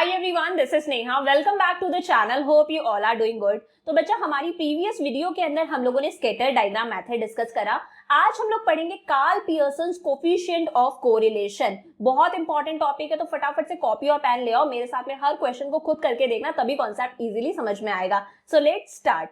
Hi everyone, this is Neha. Welcome back to the channel. Hope you all are doing good. तो बच्चा हमारी previous video के अंदर हम लोगों ने स्कैटर डायग्राम मेथड डिस्कस करा। आज हम लोग पढ़ेंगे Karl Pearson's coefficient of correlation. बहुत इंपॉर्टेंट टॉपिक है, तो फटाफट से कॉपी और पेन ले आओ। मेरे साथ में हर क्वेश्चन को खुद करके देखना, तभी कॉन्सेप्ट इजीली समझ में आएगा। So let's start.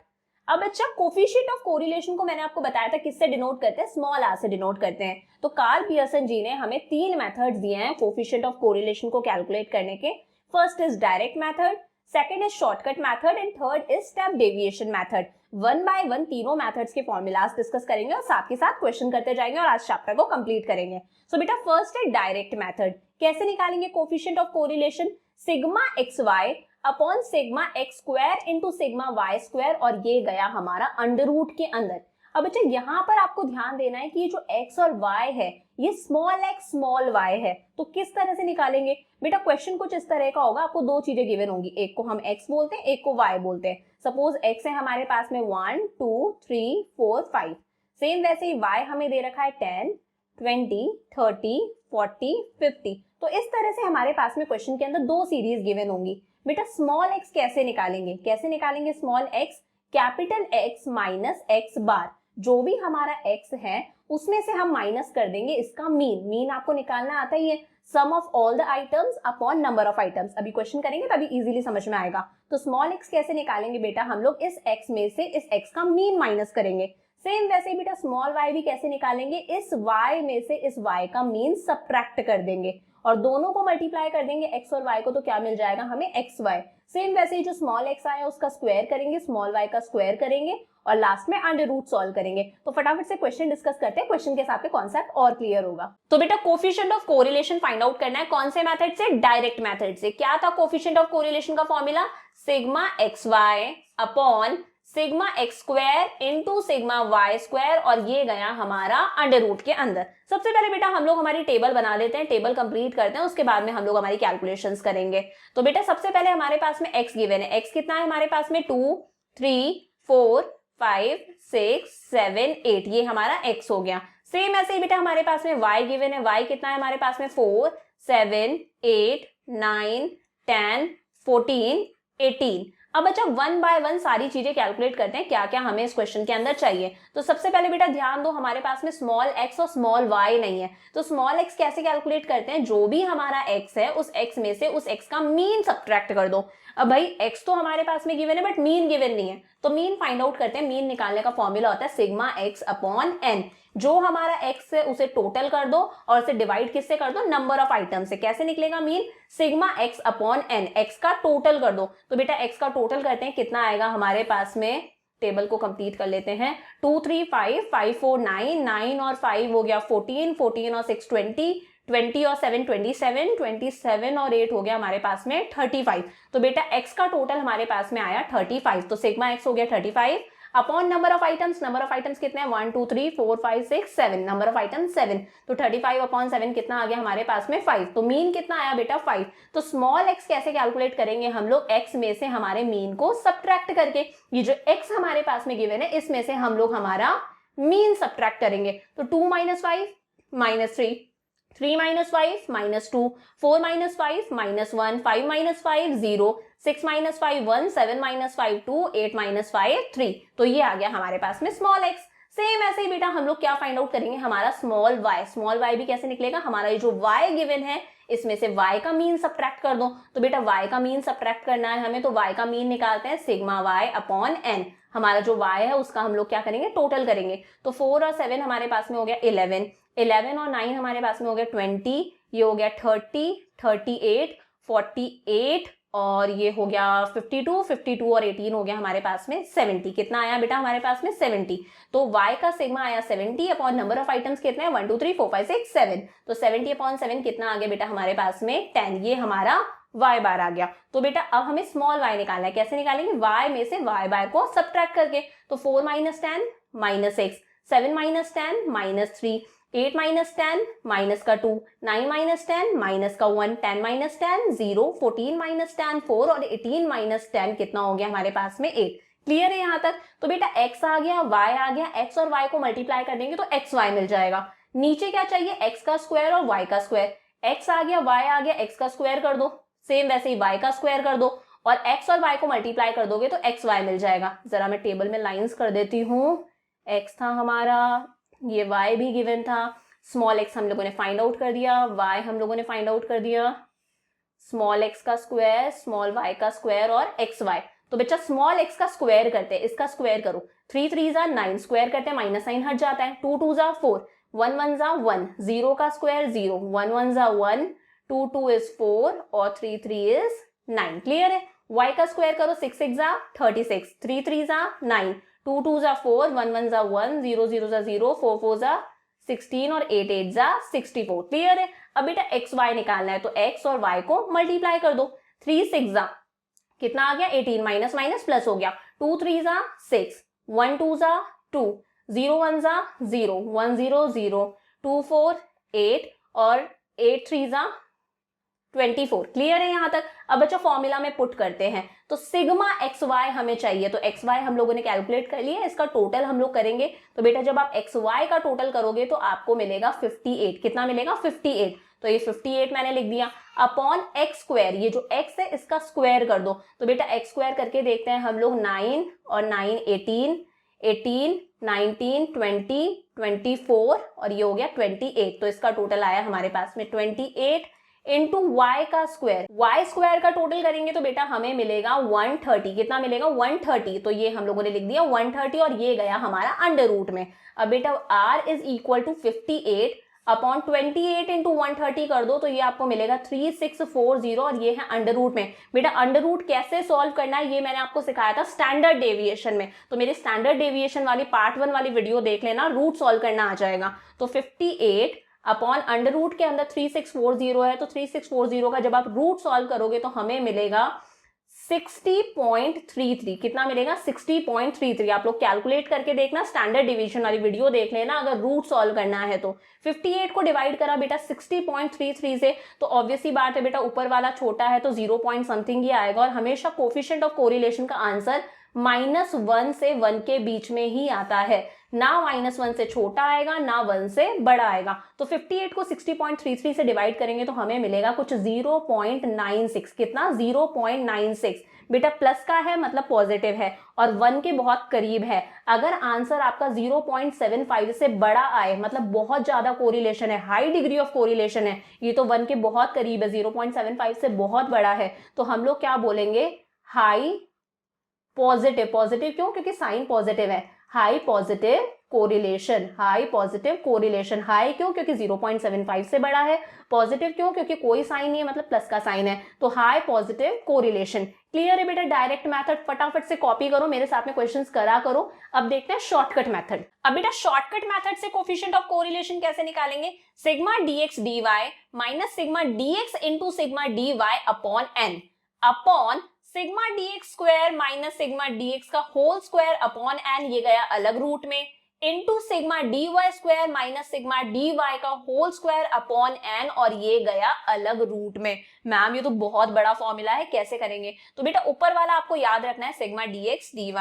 अब बच्चा कोफिशिएंट ऑफ कोरिलेशन को मैंने आपको बताया था किससे डिनोट करते हैं, स्मॉल आर से डिनोट करते हैं। तो कार्ल पियर्सन जी ने हमें तीन मेथड्स दिए हैं कोफिशिएंट ऑफ कोरिलेशन को कैलकुलेट करने के। First is direct method, second is shortcut method and third is step deviation method. One by one तीनों मेथड्स के फॉर्मूलाज डिस्कस करेंगे और साथ ही साथ क्वेश्चन करते जाएंगे और आज चैप्टर को कंप्लीट करेंगे। सो बेटा फर्स्ट है डायरेक्ट मेथड। कैसे निकालेंगे coefficient of correlation? Sigma x y upon sigma x square into sigma y square, और ये गया हमारा अंडर रूट के अंदर। अब बच्चा यहाँ पर आपको ध्यान देना है कि ये जो x और y है ये स्मॉल x स्मॉल y है। तो किस तरह से निकालेंगे बेटा? क्वेश्चन कुछ इस तरह का होगा, आपको दो चीजें गिवन होंगी, एक को हम x बोलते हैं, एक को y बोलते हैं। सपोज x है हमारे पास में 1 2 3 4 5, सेम वैसे ही y हमें दे रखा है 10 20 30 40 50। तो इस तरह से हमारे पास में क्वेश्चन के अंदर दो सीरीज गिवन होंगी। बेटा स्मॉल x कैसे निकालेंगे? कैसे निकालेंगे small x? Capital X minus x बार, जो भी हमारा x है उसमें से हम माइनस कर देंगे इसका मीन। मीन आपको निकालना आता ही है, sum of all the items upon number of items. अभी क्वेश्चन करेंगे तभी इजीली समझ में आएगा। तो स्मॉल x कैसे निकालेंगे बेटा? हम लोग इस x में से इस x का मीन माइनस करेंगे। सेम वैसे ही बेटा स्मॉल y भी कैसे निकालेंगे? इस y में से इस y का मीन सबट्रैक्ट कर देंगे और दोनों को मल्टीप्लाई कर देंगे x और y को, तो क्या मिल जाएगा हमें xy। सेम वैसे ही जो स्मॉल x आया उसका स्क्वायर करेंगे, स्मॉल y का स्क्वायर करेंगे और लास्ट में अंडर रूट सॉल्व करेंगे। तो फटाफट से क्वेश्चन डिस्कस करते हैं, क्वेश्चन के साथ कॉन्सेप्ट और क्लियर होगा। तो बेटा coefficient of correlation find out करना है कौन से मेथड से? डायरेक्ट मेथड से। क्या था कोफिशिएंट ऑफ कोरिलेशन का formula? Sigma x y upon sigma x square into sigma y square, और ये गया हमारा अंडर रूट के अंदर। सबसे पहले बेटा हम लोग हमारी टेबल बना लेते हैं, टेबल कंप्लीट करते हैं, उसके बाद में हम लोग हमारी कैलकुलेशंस करेंगे। तो बेटा सबसे पहले हमारे पास में x गिवन है। x कितना है हमारे पास में? 2 3 4 5 6 7 8, ये हमारा x हो गया। सेम ऐसे ही बेटा हमारे पास में y गिवन है। y कितना है हमारे पास में? 4 7 8 9 10 14 18। अब बच्चा वन बाय वन सारी चीजें कैलकुलेट करते हैं, क्या क्या हमें इस क्वेश्चन के अंदर चाहिए। तो सबसे पहले बेटा ध्यान दो, हमारे पास में स्मॉल x और स्मॉल y नहीं है। तो स्मॉल x कैसे कैलकुलेट करते हैं? जो भी हमारा x है उस x में से उस x का मीन सबट्रैक्ट कर दो। अब भाई x तो हमारे पास में गिवन है बट मीन गिवन नहीं है, तो मीन फाइंड आउट करते हैं। मीन निकालने का फॉर्मूला होता है सिग्मा x अपॉन n। जो हमारा x है उसे टोटल कर दो और उसे डिवाइड किससे कर दो? नंबर ऑफ आइटम से। कैसे निकलेगा mean? Sigma x upon n, x का टोटल कर दो। तो बेटा x का टोटल करते हैं, कितना आएगा हमारे पास में? टेबल को कंप्लीट कर लेते हैं। 2 3 5 5 4 9 9 और 5 हो गया 14 14 और 6 20 20 और 7 27 27 और 8 हो गया हमारे पास में 35। तो बेटा x का टोटल हमारे पास में आया 35। तो सिग्मा x हो गया 35 upon number of items. Number of items कितने हैं? 1 2 3 4 5 6 7, नंबर ऑफ आइटम्स 7। तो 35 अपॉन 7 कितना आ गया हमारे पास में? 5। तो मीन कितना आया बेटा? 5। तो स्मॉल x कैसे कैलकुलेट करेंगे हम लोग? x में से हमारे मीन को सबट्रैक्ट करके। ये जो x हमारे पास में गिवन है इसमें से हम लोग हमारा मीन सबट्रैक्ट करेंगे। तो 2 - 5 -3, 3 - 5 -2, 4 - 5 -1, 5 - 5 0, 6 - 5 1, 7 - 5 2, 8 - 5 3। तो ये आ गया हमारे पास में स्मॉल x। सेम ऐसे ही बेटा हम लोग क्या फाइंड आउट करेंगे? हमारा स्मॉल y। स्मॉल y भी कैसे निकलेगा? हमारा ये जो y गिवन है इसमें से y का मीन सबट्रैक्ट कर दो। तो बेटा y का मीन सबट्रैक्ट करना है हमें, तो y का मीन निकालते हैं सिग्मा y अपॉन n। हमारा जो y है उसका हम लोग क्या करेंगे? टोटल करेंगे। तो 4 और 7 हमारे पास में हो गया 11, 11 और 9 हमारे पास में हो गया 20, ये हो गया 30 38 48 और ये हो गया 52 52 और 18 हो गया हमारे पास में 70। कितना आया बेटा हमारे पास में? 70। तो y का सिग्मा आया 70 अपॉन नंबर ऑफ आइटम्स कितने हैं? 1 2 3 4 5 6 7। तो 70 अपॉन 7 कितना आ गया बेटा हमारे पास में? 10। ये हमारा y बार आ गया। तो बेटा अब हमें स्मॉल y निकालना है। कैसे निकालेंगे? y में से y बार को सबट्रैक्ट करके। तो 4 - 10 -6, 7 - 10 -3, 8 - 10 माइनस का 2, 9 - 10 माइनस का 1, 10 - 10 0, 14 - 10 4 और 18 - 10 कितना हो गया हमारे पास में? 8। क्लियर है यहाँ तक? तो बेटा x आ गया, y आ गया, x और y को मल्टीप्लाई कर देंगे तो xy मिल जाएगा। नीचे क्या चाहिए? x का स्क्वायर और y का स्क्वायर। x आ गया, y आ गया, x का स्क्वायर कर दो, सेम वैसे ही y का स्क्वायर कर दो और x और y को मल्टीप्लाई कर दोगे तो एक्स वाई मिल जाएगा। जरा मैं टेबल में लाइंस कर देती हूँ। x था हमारा, ये y भी गिवन था, स्मॉल x हम लोगों ने फाइंड आउट कर दिया, y हम लोगों ने फाइंड आउट कर दिया, स्मॉल x का स्क्वायर, स्मॉल y का स्क्वायर और एक्स वाई। तो बच्चा स्मॉल x का स्क्वायर करते हैं, इसका स्क्वायर करो, 3 3 जा 9, स्क्वायर करते हैं माइनस साइन हट जाता है, 2 2 जा 4, 1 1 जा 1, 0 का स्क्वायर 0, 1 1 जा 1, 2 2 इज 4 और 3 3 इज 9। क्लियर है। y का स्क्वायर करो, 6 6 जा 36, 3 3 जा 9, 2 2 जा 4, 1 1 जा 1, 0 0 जा 0, 4 4 जा 16 और 8 8 जा 64। क्लियर है। अब बेटा एक्स वाई निकालना है तो x और y को मल्टीप्लाई कर दो, 3 6 जा कितना आ गया 18, माइनस माइनस प्लस हो गया, 2 3 जा 6, 1 2 जा 2, 0 1 जा 0, 1 0 0, 2 4 8 और 8 3 जा 24। क्लियर है यहाँ तक। अब बच्चों फॉर्मूला में पुट करते हैं, तो सिग्मा एक्स वाई हमें चाहिए, तो एक्स वाई हम लोगों ने कैलकुलेट कर लिया, इसका टोटल हम लोग करेंगे। तो बेटा जब आप एक्स वाई का टोटल करोगे तो आपको मिलेगा 58। कितना मिलेगा 58। तो ये 58 मैंने लिख दिया अपॉन एक्स स्क्वायर, ये जो एक्स है इसका स्क्वायर कर दो। तो बेटा एक्स स्क्वायर करके देखते हैं हम लोग, 9 और 9 18, 18 19 20 24 और ये हो गया 28। तो इसका टोटल आया हमारे पास में 28 इंटू वाई का स्क्वायर। वाई स्क्वायर का टोटल करेंगे तो बेटा हमें मिलेगा 130। कितना मिलेगा 130। तो ये हम लोगों ने लिख दिया 130 और ये गया हमारा अंडर रूट में। अब बेटा r is equal to 58 upon 28 into 130 कर दो तो ये आपको मिलेगा 3640 और ये है अंडर रूट में। बेटा अंडर रूट कैसे सॉल्व करना है ये मैंने आपको सिखाया था स्टैंडर्ड डेविएशन में, तो मेरी स्टैंडर्ड डेविएशन वाली पार्ट 1 वाली वीडियो देख लेना, रूट सॉल्व करना आ जाएगा। तो 58 अपॉन अंडर रूट के अंदर 3640 है, तो 3640 का जब आप रूट सॉल्व करोगे तो हमें मिलेगा 60.33। कितना मिलेगा 60.33। आप लोग कैलकुलेट करके देखना, स्टैंडर्ड डिवीजन वाली वीडियो देख लेना अगर रूट सॉल्व करना है तो। 58 को डिवाइड करा बेटा 60.33 से, तो ऑब्वियसली बात है बेटा ऊपर वाला छोटा है तो 0 पॉइंट समथिंग ही आएगा और हमेशा कोफिशिएंट ऑफ कोरिलेशन का आंसर -1 से 1 के बीच में ही आता है, ना -1 से छोटा आएगा ना 1 से बड़ा आएगा। तो 58 को 60.33 से डिवाइड करेंगे तो हमें मिलेगा कुछ 0.96। कितना 0.96। बेटा प्लस का है मतलब पॉजिटिव है और 1 के बहुत करीब है। अगर आंसर आपका 0.75 से बड़ा आए मतलब बहुत ज्यादा कोरिलेशन है, हाई डिग्री ऑफ कोरिलेशन है, ये तो 1 के बहुत करीब है, 0.75 से बहुत बड़ा है, तो हम लोग क्या बोलेंगे हाई पॉजिटिव। पॉजिटिव क्यों? क्योंकि साइन पॉजिटिव है। High positive correlation, high positive correlation. High क्यों? क्योंकि 0.75 से बड़ा है। पॉजिटिव क्यों? क्योंकि कोई साइन नहीं है मतलब प्लस का साइन है, तो हाई पॉजिटिव कोरिलेशन। क्लियर है बेटा। डायरेक्ट मेथड फटाफट से कॉपी करो, मेरे साथ में क्वेश्चंस करा करो। अब देखते हैं शॉर्टकट मेथड। अब बेटा शॉर्टकट मेथड से कोफिशिएंट ऑफ कोरिलेशन कैसे निकालेंगे? Sigma dx dy minus sigma dx into sigma dy upon n upon sigma dx square minus sigma dx का होल स्क्वायर अपॉन n, ये गया अलग रूट में, into sigma dy square minus sigma dy का whole square upon n और ये गया अलग रूट में। मैम ये तो बहुत बड़ा फॉर्मूला है, कैसे करेंगे? तो बेटा ऊपर वाला आपको याद रखना है, sigma dx dy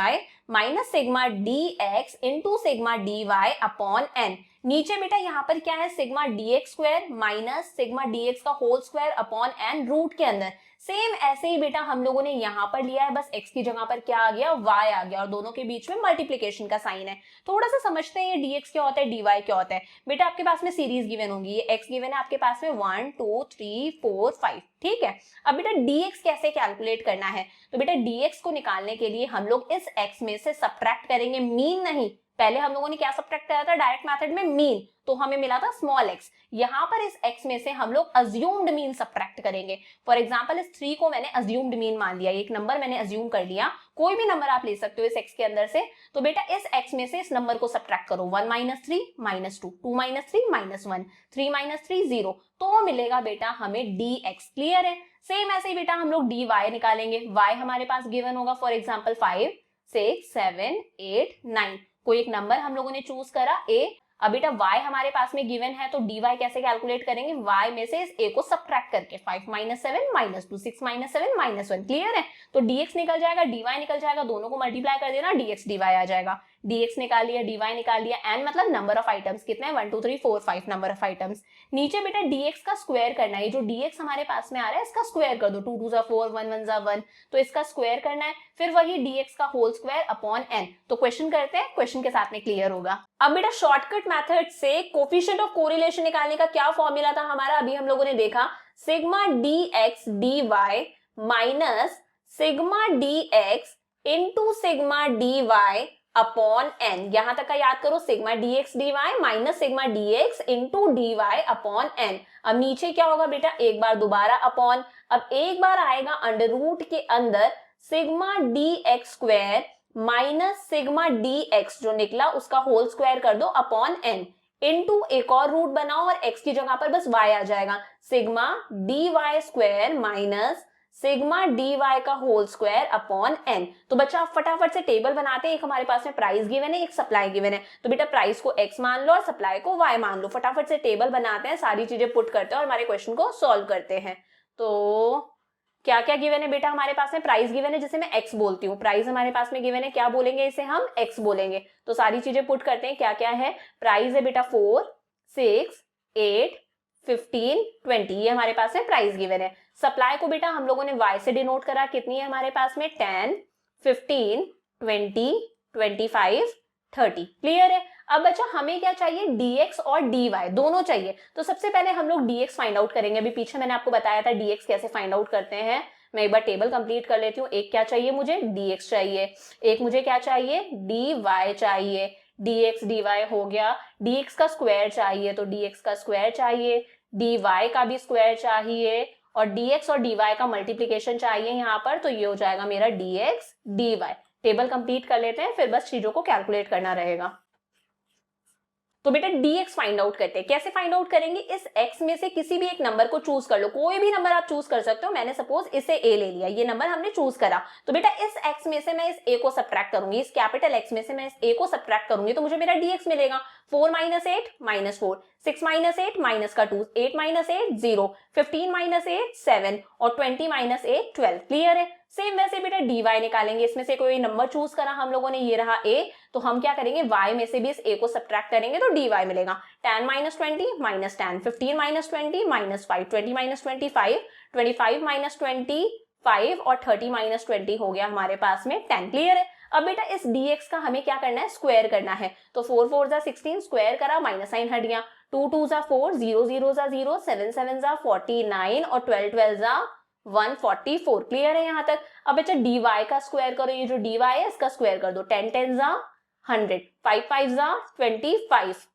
minus sigma dx into sigma dy upon n। नीचे बेटा यहाँ पर क्या है, sigma dx square minus sigma dx का whole square upon n root के अंदर। सेम ऐसे ही बेटा हम लोगों ने यहाँ पर लिया है, बस x की जगह पर क्या आ गया, y आ गया और दोनों के बीच में मल्टीप्लिकेशन का साइन है। थोड़ा सा समझते हैं ये dx क्या होता है, dy क्या होता है। बेटा आपके पास में सीरीज गिवन होगी, ये x गिवन है आपके पास में 1 2 3 4 5, ठीक है। अब बेटा dx कैसे कैलकुलेट करना है? तो बेटा dx को निकालने के लिए हम लोग इस x में से सब्ट्रैक्ट करेंगे, मीन नहीं। पहले हम लोगों ने क्या सब्ट्रैक्ट करा था डायरेक्ट मेथड में, मीन, तो हमें मिला था स्मॉल x। यहाँ पर इस x में से हम लोग अज्यूम्ड मीन सब्ट्रैक्ट करेंगे। फॉर एग्जांपल इस 3 को मैंने अज्यूम्ड मीन मान लिया, एक नंबर मैंने अज्यूम कर लिया, कोई भी नंबर आप ले सकते हो इस x के अंदर से। तो बेटा इस x में से इस नंबर को सब्ट्रैक्ट करो, 1 - 3 - 2, 2 - 3 -1, 3 - 3 0, तो मिलेगा बेटा हमें dx। क्लियर है। सेम ऐसे ही बेटा हम लोग dy निकालेंगे। y हमारे पास गिवन होगा फॉर एग्जाम्पल 5 6 7 8 9, कोई एक नंबर हम लोगों ने चूज करा a। अब बेटा y हमारे पास में गिवन है तो dy कैसे कैलकुलेट करेंगे, y में से इस a को सब्ट्रैक्ट करके, 5 - 7 - 2 6 - 7 -1। क्लियर है। तो dx निकल जाएगा dy निकल जाएगा, दोनों को मल्टीप्लाई कर देना, dx dy आ जाएगा। dx निकाल लिया, dy निकाल लिया, n मतलब नंबर ऑफ आइटम्स कितने हैं 1 2 3 4 5 नंबर ऑफ आइटम्स। नीचे बेटा dx का स्क्वायर करना है, ये जो dx हमारे पास में आ रहा है इसका स्क्वायर कर दो, 2 2 जा 4 1 1 जा 1, तो इसका स्क्वायर करना है, फिर वही dx का होल स्क्वायर अपॉन n। तो क्वेश्चन करते हैं, क्वेश्चन के साथ में क्लियर होगा। अब बेटा शॉर्टकट मेथड से कोफिशिएंट ऑफ कोरिलेशन निकालने का क्या फॉर्मूला था हमारा, अभी हम लोगों ने देखा, sigma dx dy minus sigma dx into sigma dy upon n। यहां तक का याद करो, sigma dx dy minus sigma dx into dy upon n। अब नीचे क्या होगा बेटा, एक बार दोबारा अपॉन, अब एक बार आएगा अंडर रूट के अंदर sigma dx square minus sigma dx जो निकला उसका होल स्क्वायर कर दो अपॉन n, इनटू एक और रूट बनाओ और x की जगह पर बस y आ जाएगा, sigma dy square minus sigma dy का होल स्क्वायर अपॉन n। तो बच्चा आप फटाफट से टेबल बनाते हैं, एक हमारे पास में प्राइस गिवन है, एक सप्लाई गिवन है, तो बेटा प्राइस को x मान लो और सप्लाई को y मान लो, फटाफट से टेबल बनाते हैं, सारी चीजें पुट करते हैं और हमारे क्वेश्चन को सॉल्व करते हैं। तो क्या क्या गिवन है बेटा हमारे पास में, प्राइस गिवन है जिसे मैं x बोलती हूँ, प्राइस हमारे पास में गिवन है, क्या बोलेंगे इसे हम x बोलेंगे। तो सारी चीजें पुट करते हैं, क्या क्या है, प्राइस है बेटा 4 6 8 15 20, ये हमारे पास में प्राइस गिवन है। सप्लाई को बेटा हम लोगों ने y से डिनोट करा, कितनी है हमारे पास में 10 15 20 25 30, क्लियर है। अब बच्चा हमें क्या चाहिए, dx और dy दोनों चाहिए, तो सबसे पहले हम लोग dx फाइंड आउट करेंगे। अभी पीछे मैंने आपको बताया था dx कैसे फाइंड आउट करते हैं, मैं एक बार टेबल कंप्लीट कर लेती हूँ। एक क्या चाहिए मुझे, dx चाहिए, एक मुझे क्या चाहिए, dy चाहिए, dx dy हो गया, dx का स्क्वायर चाहिए तो dx का स्क्वायर चाहिए, dy का भी स्क्वायर चाहिए और dx और dy का मल्टीप्लीकेशन चाहिए यहाँ पर, तो ये हो जाएगा मेरा dx dy। टेबल कंप्लीट कर लेते हैं, फिर बस चीजों को कैलकुलेट करना रहेगा। तो बेटा dx फाइंड आउट करते हैं, कैसे फाइंड आउट करेंगे, इस x में से किसी भी एक नंबर को चूज कर लो, कोई भी नंबर आप चूज कर सकते हो, मैंने सपोज इसे a ले लिया, ये नंबर हमने चूज करा, तो बेटा इस x में से मैं इस a को सब्ट्रैक्ट करूंगी, इस कैपिटल X में से मैं इस a को सब्ट्रैक्ट करूंगी, तो मुझे मेरा dx मिलेगा, 4 माइनस 8 माइनस 4, 6 माइनस 8 माइनस का 2, 8 माइनस 8 0, 15 माइनस 8 7 और 20 माइनस 8 12, क्लियर है। सेम वैसे बेटा dy निकालेंगे, इसमें से कोई नंबर चूज करा हम लोगों ने, ये रहा a, तो हम क्या करेंगे y में से भी इस a को सब्ट्रैक्ट करेंगे तो dy मिलेगा, 10 minus 20 minus 10, 15 minus 20 minus 5, 20 minus 25, 25 minus 25 और 30 माइनस 20 हो गया हमारे पास में 10, क्लियर है। अब बेटा इस dx का हमें क्या करना है, स्क्वायर करना है, तो 4 4 जा 16, स्क्वायर करा माइनस साइन हट गया, 2 2 जा 4, 0 0 जा 0, 7 7 जा 49 और 12 12 जा 144, क्लियर है यहाँ तक। अब बच्चा dy का स्क्वायर करो, ये जो dy है इसका स्क्वायर कर दो, 10 10 जा 100, 5 5 जा 25,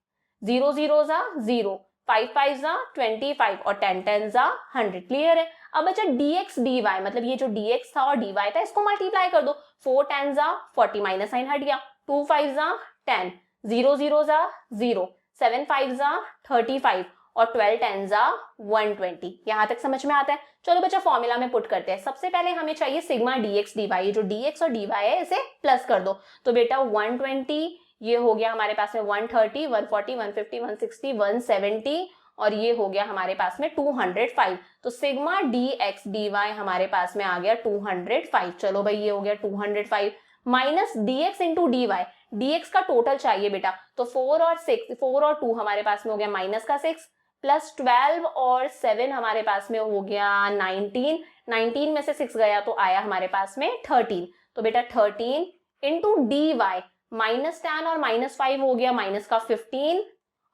0 0 जा 0, 5 5 जा 25 और 10 10 जा 100, क्लियर है। अब बच्चा dx dy मतलब ये जो dx था और dy था इसको मल्टीप्लाई कर दो, 4 10 जा 40 माइनस साइन हट गया, 2 5 जा 10, 0 0 जा 0, 7 5 जा 35 और 12 10 जा 120, यहां तक समझ में आता है। चलो बच्चा फॉर्मूला में पुट करते हैं, सबसे पहले हमें चाहिए सिग्मा dx dy, ये जो dx और dy है इसे प्लस कर दो, तो बेटा 120 ये हो गया हमारे पास में 130 140 150 160 170 और ये हो गया हमारे पास में 205, तो सिग्मा dx dy हमारे पास में आ गया 205। चलो भाई ये हो गया 205 minus dx into dy, dx का टोटल चाहिए बेटा, तो 4 और 2 हमारे पास में हो गया माइनस का 6 प्लस 12 और 7 हमारे पास में हो गया 19, 19 में से 6 गया तो आया हमारे पास में 13, तो बेटा 13 इंटू dy माइनस 10 और माइनस 5 हो गया माइनस का 15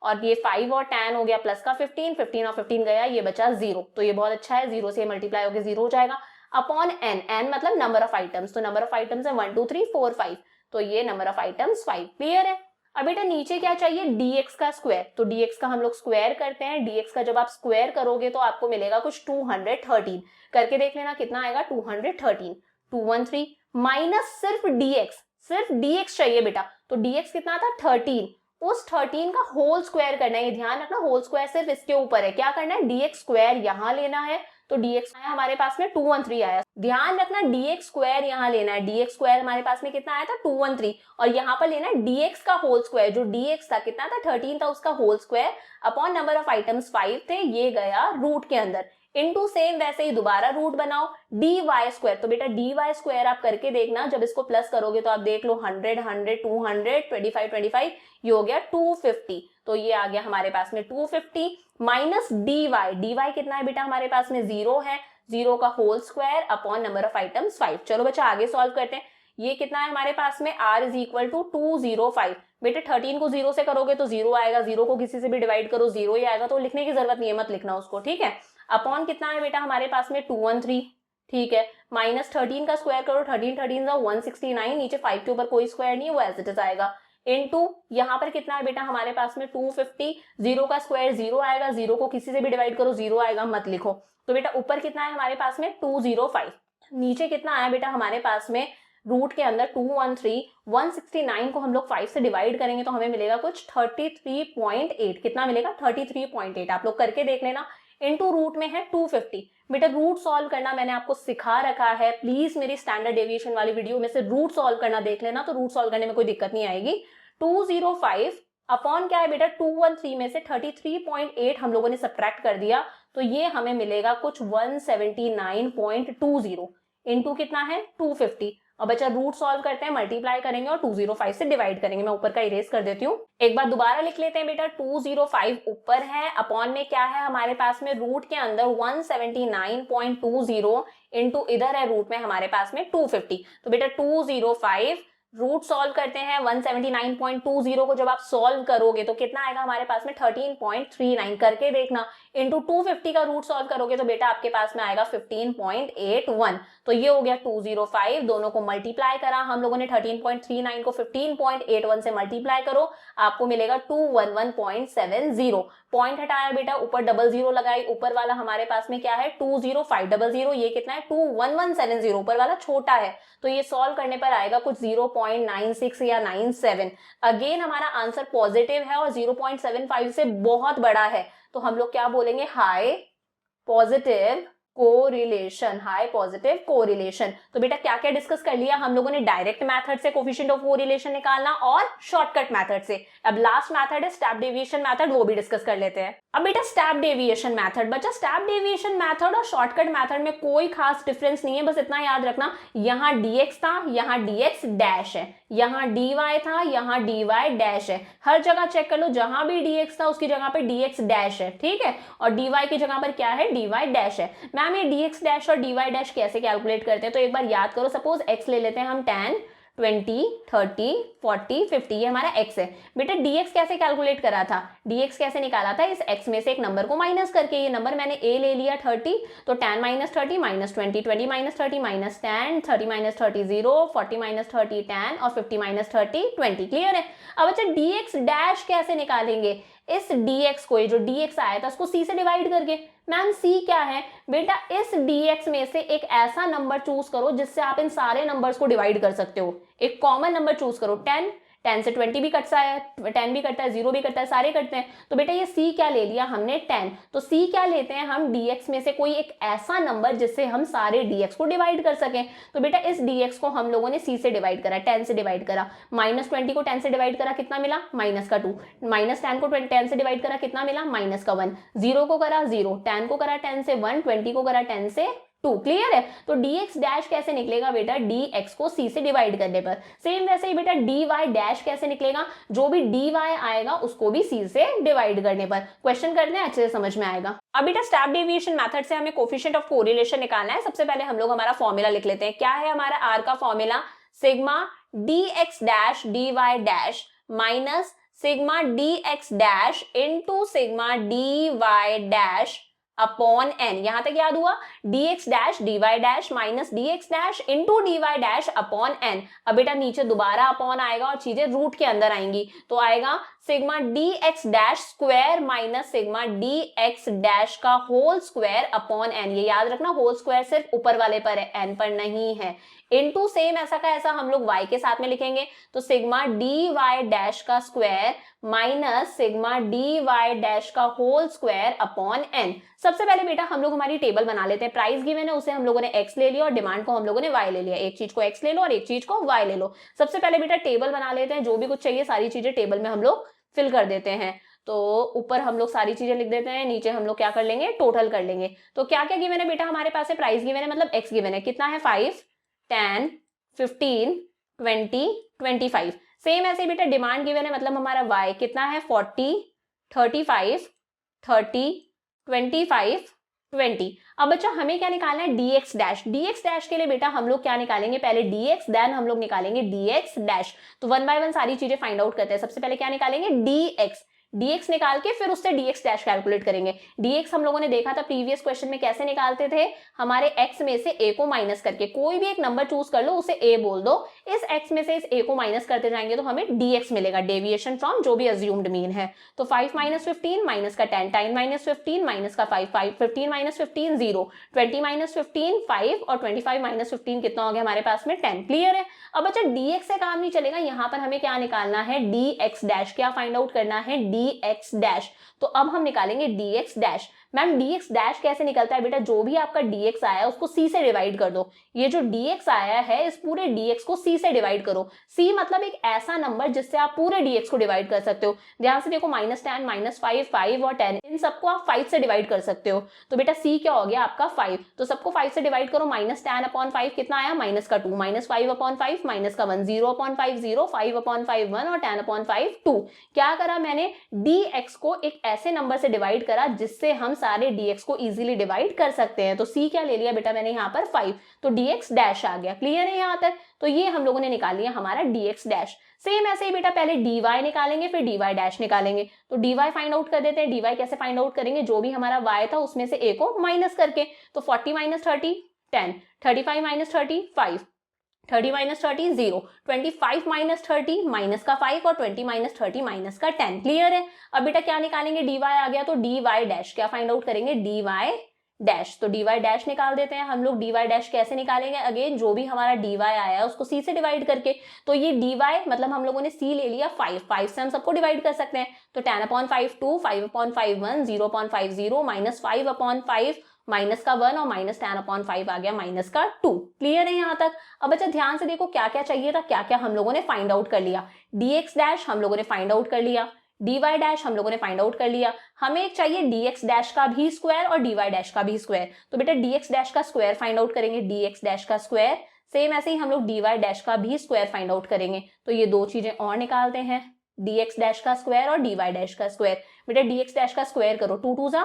और ये 5 और 10 हो गया प्लस का 15, 15 और 15 गया, ये बचा 0, तो ये बहुत अच्छा है, 0 से मल्टीप्लाई होकर 0 हो जाएगा अपॉन n, n मतलब नंबर ऑफ आइटम्स, तो नंबर ऑफ आइटम्स है 1 2 3 4 5, तो ये नंबर ऑफ आइटम्स 5, क्लियर है। अब बेटा नीचे क्या चाहिए, dx का स्क्वायर, तो dx का हम लोग स्क्वायर करते हैं, dx का जब आप स्क्वायर करोगे तो आपको मिलेगा कुछ 213, करके देख लेना कितना आएगा 213, 213 माइनस सिर्फ dx चाहिए बेटा, तो dx कितना था 13, उस 13 का होल स्क्वायर करना है, ये ध्यान रखना होल स्क्वायर सिर्फ इसके ऊपर है, क्या करना है dx स्क्वायर यहाँ लेना है, तो dx आया हमारे पास में 213 आया, ध्यान रखना dx स्क्वायर यहाँ लेना है, dx स्क्वायर हमारे पास में कितना आया था 213 और यहाँ पर लेना है dx का होल स्क्वायर, जो dx था कितना था 13 था उसका whole square upon number of items 5 थे, ये गया रूट के अंदर, इनटू सेम वैसे ही दोबारा रूट बनाओ डी वाई स्क्वायर, तो बेटा डी वाई स्क्वायर आप करके देखना, जब इसको प्लस करोगे तो आप देख लो 100 100 200 25 25, ये हो गया 250, तो ये आ गया हमारे पास में 250 माइनस डी वाई कितना है बेटा हमारे पास में 0 है, 0 का whole square upon number of items 5। चलो बच्चा आगे सॉल्व करते हैं। ये कितना है हमारे पास में r इज इक्वल टू 205, बेटे 13 को 0 से करोगे तो 0 आएगा, 0 को किसी से भी डिवाइड करो 0 ही आएगा, तो लिखने की जरूरत नहीं है, मत लिखना उसको, ठीक है। अपॉन कितना है बेटा हमारे पास में 213, ठीक है, माइनस 13 का स्क्वायर करो, 13 13 169, नीचे 5 के ऊपर कोई स्क्वायर नहीं है, वो एज इट इज आएगा, इनटू यहाँ पर कितना है बेटा हमारे पास में 250, 0 का स्क्वायर 0 आएगा, 0 को किसी से भी डिवाइड करो 0 आएगा, मत लिखो। तो बेटा ऊपर कितना है हमारे पास में 205, नीचे कितना आया बेटा हमारे पास में रूट के अंदर 213, 169 को हम लोग 5 से डिवाइड करेंगे तो हमें मिलेगा कुछ 33.8, कितना मिलेगा 33.8, आप लोग करके देख लेना। इनटू रूट में है 250, बेटा रूट सॉल्व करना मैंने आपको सिखा रखा है, प्लीज मेरी स्टैंडर्ड डेविएशन वाली वीडियो में से रूट सॉल्व करना देख लेना, तो रूट सॉल्व करने में कोई दिक्कत नहीं आएगी। 205 अपॉन क्या है बेटा 213 में से 33.8 हम लोगों ने सब्ट्रैक्ट कर दिया, तो ये हमें मिलेगा कुछ 179.20, इनटू कितना है 250। अब बच्चा रूट सॉल्व करते हैं, मल्टीप्लाई करेंगे और 205 से डिवाइड करेंगे। मैं ऊपर का इरेज कर देती हूँ, एक बार दोबारा लिख लेते हैं बेटा। 205 ऊपर है, अपॉन में क्या है हमारे पास में रूट के अंदर 179.20, इनटू इधर है रूट में हमारे पास में 250। तो बेटा 205 रूट सॉल्व करते हैं, 179.20 को जब आप सॉल्व करोगे तो कितना आएगा हमारे पास में 13.39, करके देखना। इनटू 250 का रूट सॉल्व करोगे तो बेटा आपके पास में आएगा 15.81, तो ये हो गया 205, दोनों को मल्टीप्लाई करा हम लोगों ने, 13.39 को 15.81 से मल्टीप्लाई करो, आपको मिलेगा 211.70। पॉइंट हटाया बेटा, ऊपर डबल जीरो लगाई, ऊपर वाला हमारे पास में क्या है 20500, ये कितना है 21170, ऊपर वाला छोटा है, तो ये सॉल्व करने पर आएगा कुछ 0.96 या 97। अगेन हमारा आंसर पॉजिटिव है और 0.75 से बहुत बड़ा है, तो हम लोग क्या बोलेंगे, high positive correlation, high positive correlation. तो बेटा क्या क्या डिस्कस कर लिया हम लोगों ने, डायरेक्ट मेथड से कोफिशिएंट ऑफ कोरिलेशन निकालना और शॉर्टकट मेथड से। अब लास्ट मेथड है स्टेप डेविएशन मेथड, वो भी डिस्कस कर लेते हैं। अब बेटा स्टेप डेविएशन मेथड, बच्चा स्टेप डेविएशन मेथड और शॉर्टकट मेथड में कोई खास डिफरेंस नहीं है, बस इतना याद रखना, यहाँ dx था, यहाँ dx डैश है, यहाँ dy था, यहाँ dy डैश है, हर जगह चेक कर लो, जहां भी dx था उसकी जगह पे dx डैश है, ठीक है, और dy की जगह पर क्या है dy डैश है। मैम ये dx डैश और dy डैश कैसे कैलकुलेट करते हैं, तो एक बार याद करो, सपोज x ले लेते हैं हम 10 20 30 40 50, ये हमारा x है। बेटा dx कैसे कैलकुलेट करा था, dx कैसे निकाला था, इस x में से एक नंबर को माइनस करके, ये नंबर मैंने a ले लिया 30, तो 10 minus 30 minus 20, 20 minus 30 minus 10, 30 minus 30 0, 40 minus 30 10 और 50 माइनस 30 20, क्लियर है। अब अच्छा dx डैश कैसे निकालेंगे, इस dx को, ये जो dx आया था उसको c से डिवाइड करके। मैम c क्या है बेटा, इस dx में से एक ऐसा नंबर चूज करो जिससे आप इन सारे नंबर्स को डिवाइड कर सकते हो, एक कॉमन नंबर चूज करो। 10 से 20 भी कटता है, 10 भी कटता है, 0 भी कटता है, सारे कटते हैं, तो बेटा ये c क्या ले लिया हमने 10, तो c क्या लेते हैं हम dx में से कोई एक ऐसा नंबर जिससे हम सारे dx को डिवाइड कर सकें। तो बेटा इस dx को हम लोगों ने c से डिवाइड करा, 10 से डिवाइड करा, माइनस 20 को 10 से डिवाइड करा, कितना मिला माइनस का 2, माइनस 10 को 10 से डिवाइड करा, कितना मिला माइनस का 1, 0 को करा 0, 10 को करा 10 से 1, 20 को करा 10 से 2, क्लियर है। तो dx डैश कैसे निकलेगा बेटा, dx को c से डिवाइड करने पर। सेम वैसे ही बेटा dy डैश कैसे निकलेगा, जो भी dy आएगा उसको भी c से डिवाइड करने पर। क्वेश्चन करते हैं, अच्छे से समझ में आएगा। अब बेटा स्टेप डेविएशन मेथड से हमें कोफिशिएंट ऑफ कोरिलेशन निकालना है। सबसे पहले हम लोग हमारा फॉर्मूला लिख लेते हैं। क्या है हमारा r का formula, sigma dx dash dy dash minus sigma dx dash into sigma dy dash upon n। यहां तक याद हुआ, dx dash dy dash minus dx dash into dy dash upon n। अब बेटा नीचे दोबारा अपॉन आएगा और चीजें रूट के अंदर आएंगी, तो आएगा sigma dx dash square minus sigma dx dash का होल स्क्वायर अपॉन n। ये याद रखना, होल स्क्वायर सिर्फ ऊपर वाले पर है, n पर नहीं है। इनटू सेम ऐसा का ऐसा हम लोग y के साथ में लिखेंगे, तो सिग्मा dy डैश का square minus sigma dy dash का होल स्क्वायर अपॉन n। सबसे पहले बेटा हम लोग हमारी टेबल बना लेते हैं। प्राइस गिवन है, उसे हम लोगों ने x ले लिया और डिमांड को हम लोगों ने y ले लिया। एक चीज को x ले लो और एक चीज को y ले लो। सबसे पहले बेटा टेबल बना लेते हैं, जो भी कुछ चाहिए सारी चीजें टेबल में हम लोग फिल कर देते हैं। तो ऊपर हम लोग सारी चीजें लिख देते हैं, नीचे हम लोग क्या कर लेंगे, टोटल कर लेंगे। तो क्या क्या गिवन है बेटा हमारे पास है, प्राइस गिवन है मतलब एक्स गिवन है, कितना है 5, 10, 15, 20, 25। सेम ऐसे बेटा डिमांड गिवन है मतलब हमारा वाई कितना है 40, 35, 30, 25, 20। अब बच्चा हमें क्या निकालना है, dx डैश। dx डैश के लिए बेटा हम लोग क्या निकालेंगे, पहले dx देन हम लोग निकालेंगे dx डैश। तो वन बाय वन सारी चीजें फाइंड आउट करते हैं। सबसे पहले क्या निकालेंगे, dx। dx निकाल के फिर उससे dx डैश कैलकुलेट करेंगे। dx हम लोगों ने देखा था प्रीवियस क्वेश्चन में कैसे निकालते थे, हमारे x में से a को माइनस करके, कोई भी एक नंबर चूज कर लो उसे a बोल दो, इस x में से इस a को माइनस करते जाएंगे तो हमें dx मिलेगा, डेविएशन फ्रॉम जो भी अज्यूम्ड मीन है। तो 5 माइनस 15 माइनस का 10, 10 माइनस 15 माइनस का 5, 5 15 माइनस 15 0, 20 माइनस 15 5 और 25 माइनस 15 कितना हो गया हमारे पास में 10। क्लियर है। अब बच्चा dx से काम नहीं चलेगा, यहाँ पर हमें क्या निकालना है, dx डैश। क्या फाइंड आउट करना है, dx डैश। तो अब हम निकालेंगे dx dash. Ma'am dx dash कैसे निकलता है बेटा, जो भी आपका dx आया उसको c से डिवाइड कर दो। ये जो dx आया है इस पूरे dx को c से डिवाइड करो। c मतलब एक ऐसा नंबर जिससे आप पूरे dx को डिवाइड कर सकते हो। ध्यान से देखो, -10, -5, 5 और 10, इन सबको आप 5 से डिवाइड कर सकते हो। तो बेटा c क्या हो गया आपका 5, तो सबको 5 से डिवाइड करो। -10/5 कितना आया, -2, -5/5 -1, 0/5 0, 5/5 1 और 10/5 2। क्या करा मैंने, dx को एक ऐसे नंबर से डिवाइड करा जिससे हम सारे dx को इजीली डिवाइड कर सकते हैं। तो c क्या ले लिया बेटा मैंने यहाँ पर 5, तो dx डैश आ गया। क्लियर है यहाँ तक। तो ये हम लोगों ने निकाल लिया हमारा dx डैश। सेम ऐसे ही बेटा पहले dy निकालेंगे फिर dy डैश निकालेंगे। तो dy फाइंड आउट कर देते हैं। dy कैसे फाइंड आउट करेंगे, जो भी हमारा y था उसमें से a को माइनस करके। तो 40 minus 30 10, 35 minus 30 5, 30 minus 30 0, 25 minus 30 minus का 5 और 20 माइनस 30 माइनस का 10। क्लियर है। अब बेटा क्या निकालेंगे, dy आ गया तो dy डैश। क्या फाइंड आउट करेंगे, dy डैश। तो dy डैश निकाल देते हैं हम लोग। dy डैश कैसे निकालेंगे, अगेन जो भी हमारा dy आया है उसको c से डिवाइड करके। तो ये dy मतलब हम लोगों ने c ले लिया 5, 5 से हम सबको डिवाइड कर सकते हैं। तो 10/5 2, 5/5 1, 0/5 0, -5/5 माइनस का 1 और -10/5 आ गया माइनस का 2। क्लियर है यहाँ तक। अब बच्चा ध्यान से देखो क्या क्या चाहिए था, क्या क्या हम लोगों ने फाइंड आउट कर लिया। dx डैश हम लोगों ने फाइंड आउट कर लिया, dy डैश हम लोगों ने फाइंड आउट कर लिया। हमें एक चाहिए dx डैश का भी स्क्वायर और dy डैश का भी स्क्वायर। तो बेटा dx डैश का स्क्वायर फाइंड आउट करेंगे, dx डैश का स्क्वायर। सेम ऐसे ही हम लोग dy डैश का भी स्क्वायर फाइंड आउट करेंगे। तो ये दो चीजें और निकालते हैं, dx डैश का स्क्वायर और dy डैश का स्क्वायर। बेटा dx डैश का स्क्वायर करो, 2 2 जा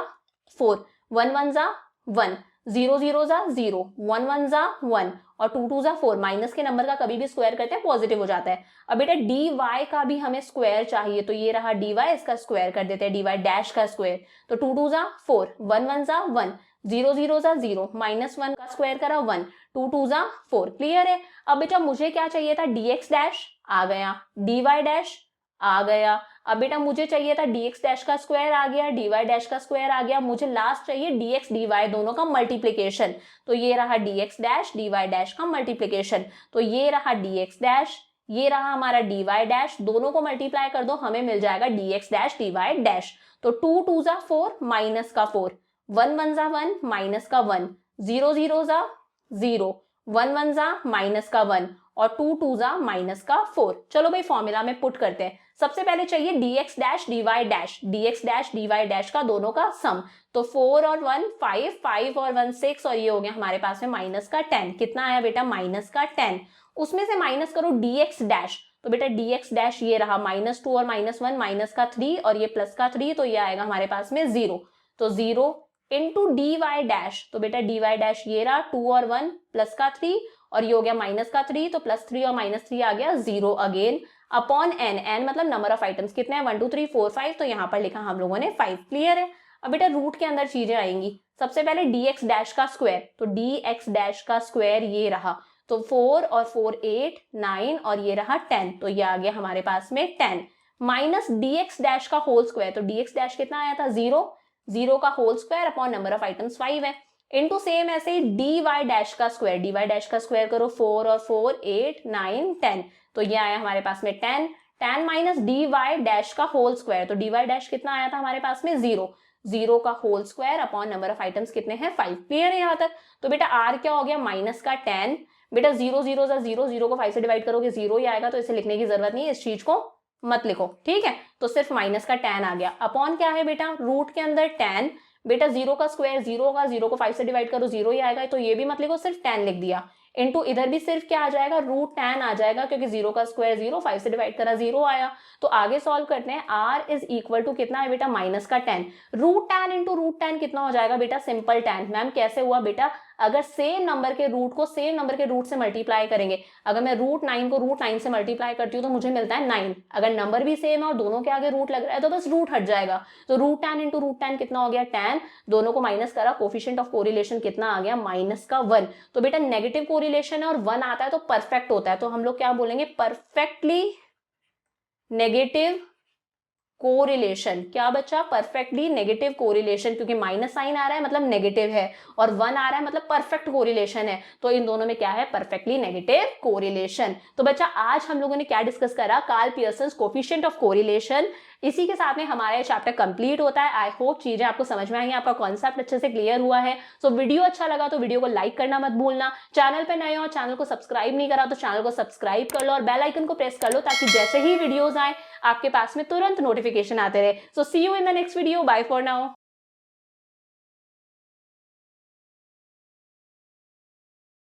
4, 1 1 जा 1, 0 0 जा 0, 1 1 जा 1 और 2 2 जा 4। माइनस के नंबर का कभी भी स्क्वायर करते हैं पॉजिटिव हो जाता है। अब बेटा dy का भी हमें स्क्वायर चाहिए, तो ये रहा dy, इसका स्क्वायर कर देते हैं, dy डैश का स्क्वायर। तो 2 2 जा 4, 1 1 जा 1, 0 0 जा 0, -1 का स्क्वायर करा 1, 2 2 जा 4। क्लियर है। अब बेटा मुझे क्या चाहिए था, dx डैश आ गया, dy डैश आ गया। अब बेटा मुझे चाहिए था dx डैश का स्क्वायर आ गया, dy डैश का स्क्वायर आ गया। मुझे लास्ट चाहिए dx dy दोनों का मल्टीप्लिकेशन। तो ये रहा dx डैश dy डैश का मल्टीप्लिकेशन। तो ये रहा dx डैश, ये रहा हमारा dy डैश, दोनों को मल्टीप्लाई कर दो हमें मिल जाएगा dx डैश dy डैश। तो 2 2 जा 4 माइनस का 4, 1 1 जा 1 माइनस का 1, 0 0 जा 0, 1 1 जा माइनस का 1 और 2 2 जा माइनस का 4। चलो भाई फॉर्मूला में पुट करते हैं। सबसे पहले चाहिए dx dash dy dash, dx dash dy dash का दोनों का सम। तो 4 और 1 5, 5 और 1 6 और ये हो गया हमारे पास में माइनस का 10। कितना आया बेटा, माइनस का 10। उसमें से माइनस करो dx डैश, तो बेटा dx डैश ये रहा -2 और -1 माइनस का 3 और ये प्लस का 3, तो ये आएगा हमारे पास में 0। तो 0 इंटू dy डैश, तो बेटा dy डैश ये रहा 2 और 1 प्लस का 3 और ये हो गया माइनस का 3, तो +3 और -3 आ गया 0 अगेन अपॉन n। n मतलब नंबर ऑफ आइटम्स कितने हैं, 1 2 3 4 5, तो यहाँ पर लिखा हम लोगों ने 5। क्लियर है। अब बेटा रूट के अंदर चीजें आएंगी। सबसे पहले dx डैश का स्क्वायर, तो dx डैश का स्क्वायर ये रहा, तो 4 और 4 8 9 और ये रहा 10, तो ये आ गया हमारे पास में 10 माइनस dx डैश का होल स्क्वायर। तो dx डैश कितना आया था 0, 0 का whole square upon number of items 5 है, इनटू सेम ऐसे ही dy डैश का स्क्वायर। dy डैश का स्क्वायर करो, 4 और 4 8 9 10, तो ये आया हमारे पास में 10, 10 माइनस dy डैश का होल स्क्वायर। तो dy डैश कितना आया था हमारे पास में 0, 0 का whole square upon number of items कितने हैं 5। क्लियर है यहाँ तक। तो बेटा r क्या हो गया, माइनस का 10। बेटा 0 0 0, 0 को 5 से डिवाइड करोगे 0 ही आएगा, तो इसे लिखने की जरूरत नहीं है इस चीज को। मत लिखो, ठीक है। तो सिर्फ माइनस का tan आ गया, अपॉन क्या है बेटा, रूट के अंदर tan, बेटा 0 का स्क्वायर 0 होगा, 0 को 5 से डिवाइड करो 0 ही आएगा, तो ये भी मत लिखो, सिर्फ tan लिख दिया, इनटू इधर भी सिर्फ क्या आ जाएगा, रूट tan आ जाएगा, क्योंकि 0 का स्क्वायर 0, 5 से डिवाइड करा 0 आया। तो आगे सॉल्व करते हैं, r इज इक्वल टू कितना है बेटा, माइनस का tan, root tan into root tan कितना हो जाएगा बेटा, सिंपल tan। मैम कैसे हुआ बेटा, अगर सेम नंबर के रूट को सेम नंबर के रूट से मल्टीप्लाई करेंगे, अगर मैं रूट 9 को रूट 9 से मल्टीप्लाई करती हूँ तो मुझे मिलता है 9, अगर नंबर भी सेम है और दोनों के आगे रूट लग रहा है तो बस रूट हट जाएगा। तो root tan into root tan कितना हो गया, tan, दोनों को माइनस करा, कोफिशिएंट ऑफ कोरिलेशन कितना आ गया, माइनस का 1। तो बेटा नेगेटिव कोरिलेशन है और 1 आता है तो परफेक्ट होता है, तो हम लोग क्या बोलेंगे, परफेक्टली नेगेटिव कोरिलेशन। क्या बच्चा, परफेक्टली नेगेटिव कोरिलेशन, क्योंकि माइनस साइन आ रहा है मतलब नेगेटिव है और 1 आ रहा है मतलब परफेक्ट कोरिलेशन है, तो इन दोनों में क्या है, परफेक्टली नेगेटिव कोरिलेशन। तो बच्चा आज हम लोगों ने क्या डिस्कस करा, Karl Pearson's coefficient of correlation. इसी के साथ में हमारा ये चैप्टर कंप्लीट होता है। आई होप चीजें आपको समझ में आई हैं, आपका कॉन्सेप्ट अच्छे से क्लियर हुआ है। सो वीडियो अच्छा लगा तो वीडियो को लाइक करना मत भूलना, चैनल पे नए हो, चैनल को सब्सक्राइब नहीं करा तो चैनल को सब्सक्राइब कर लो और बेल आइकन को प्रेस कर लो, ताकि जैसे ही वीडियोस आए आपके पास में तुरंत नोटिफिकेशन आते रहे। So see you in the next video, bye for now.